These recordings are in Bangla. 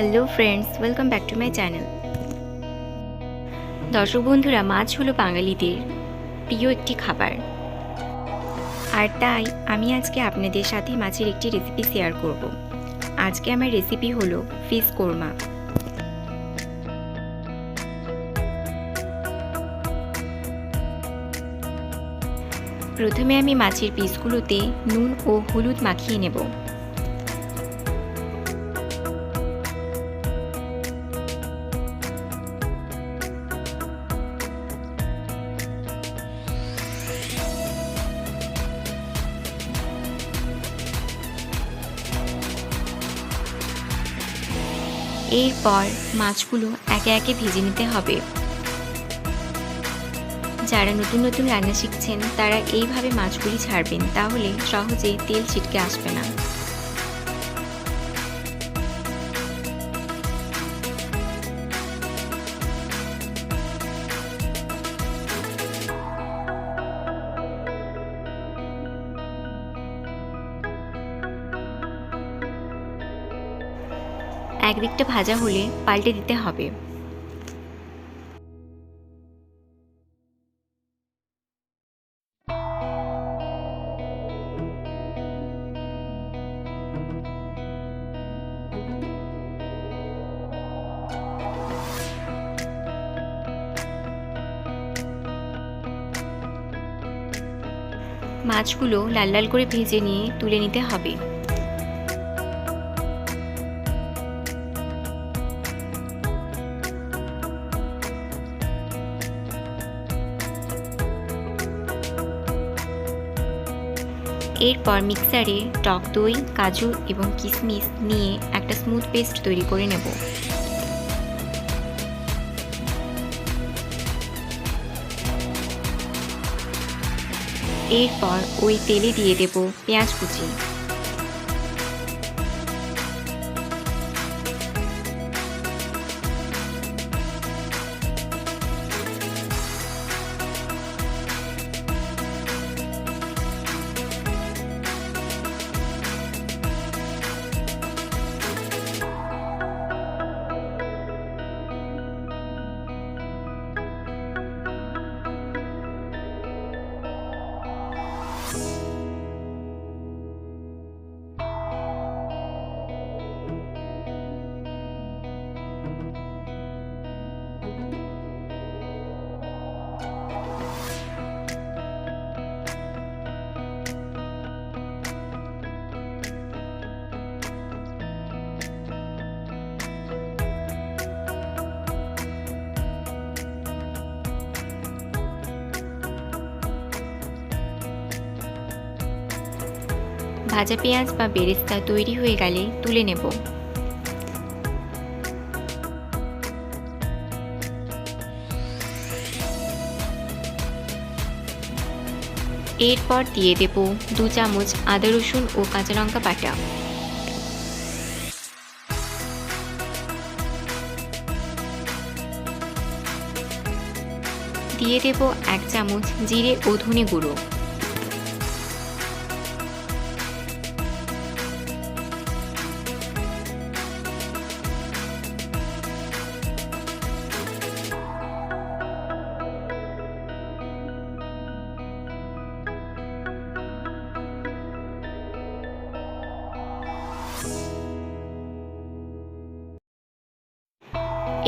Hello friends, welcome back to my channel. দর্শক বন্ধুরা, মাছ হলো বাঙালিদের প্রিয় একটি খাবার, আর তাই আমি আজকে আপনাদের সাথে মাছের একটি রেসিপি শেয়ার করব। আজকে আমার রেসিপি হলো ফিশ কোরমা। প্রথমে আমি মাছের পিসগুলোতে নুন ও হলুদ মাখিয়ে নেব। এরপর মাছগুলো একে একে ভেজে নিতে হবে। যারা নতুন নতুন রান্না শিখছেন তারা এইভাবে মাছগুলি ছাড়বেন, তাহলে সহজে তেল ছিটকে আসবে না। একদিকটা ভাজা হলে পাল্টে দিতে হবে। মাছগুলো লাল লাল করে ভেজে নিয়ে তুলে নিতে হবে। এরপর মিক্সারে টক দই, কাজু এবং কিশমিশ নিয়ে একটা স্মুথ পেস্ট তৈরি করে নেব। এরপর ওই তেলে দিয়ে দেব পেঁয়াজ কুচি। ভাজা পেঁয়াজ বা বেরেস্তা তৈরি হয়ে গেলে তুলে নেব। এরপর দিয়ে দেব 2 চামচ আদা রসুন ও কাঁচা লঙ্কা বাটা। দিয়ে দেব 1 চামচ জিরে ও ধনে গুঁড়ো।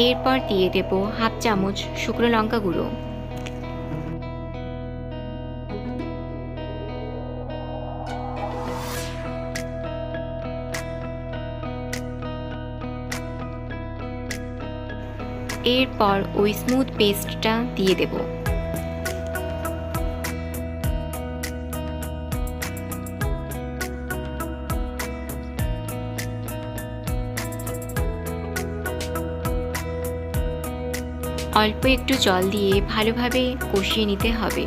এরপর দিয়ে দেব 1/2 চামচ শুকনো লঙ্কা গুঁড়ো। এরপর ওই স্মুথ পেস্টটা দিয়ে দেব। অল্প একটু জল দিয়ে ভালোভাবে কষিয়ে নিতে হবে।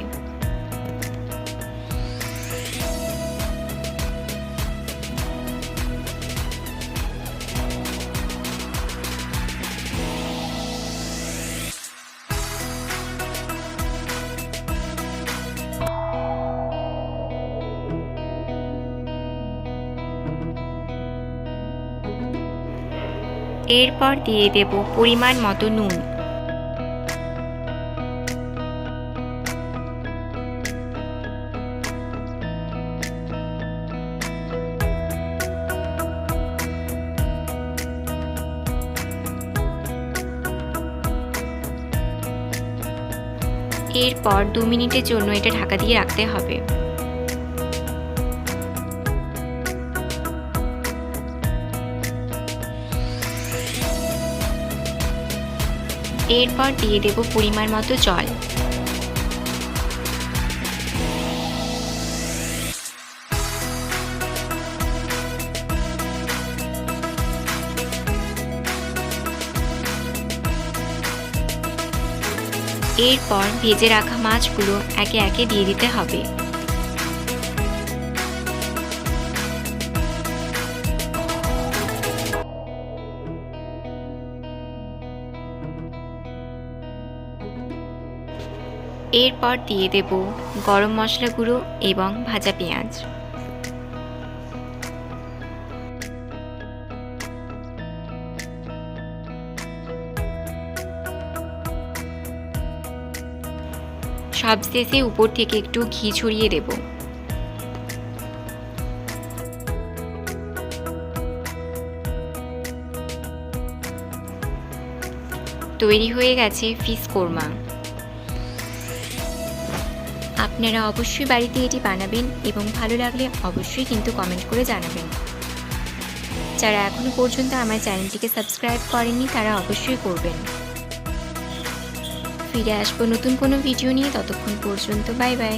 এরপর দিয়ে দেব পরিমাণ মতো নুন। এরপর 2 মিনিটের জন্য এটা ঢাকা দিয়ে রাখতে হবে। এরপর দিয়ে দেব পরিমাণ মতো জল। এরপর ভেজে রাখা মাছগুলো একে একে দিয়ে দিতে হবে। এরপর দিয়ে দেব গরম মশলা গুঁড়ো এবং ভাজা পেঁয়াজ। সবশেষে উপর থেকে একটু ঘি ছড়িয়ে দেব। তৈরি হয়ে গেছে ফিশ কোরমা। আপনারা অবশ্যই বাড়িতে এটি বানাবেন এবং ভালো লাগলে অবশ্যই কিন্তু কমেন্ট করে জানাবেন। যারা এখনো পর্যন্ত আমার চ্যানেলটিকে সাবস্ক্রাইব করেননি তারা অবশ্যই করবেন। ফিরে আসবো নতুন কোনো ভিডিও নিয়ে, ততক্ষণ পর্যন্ত বাই বাই।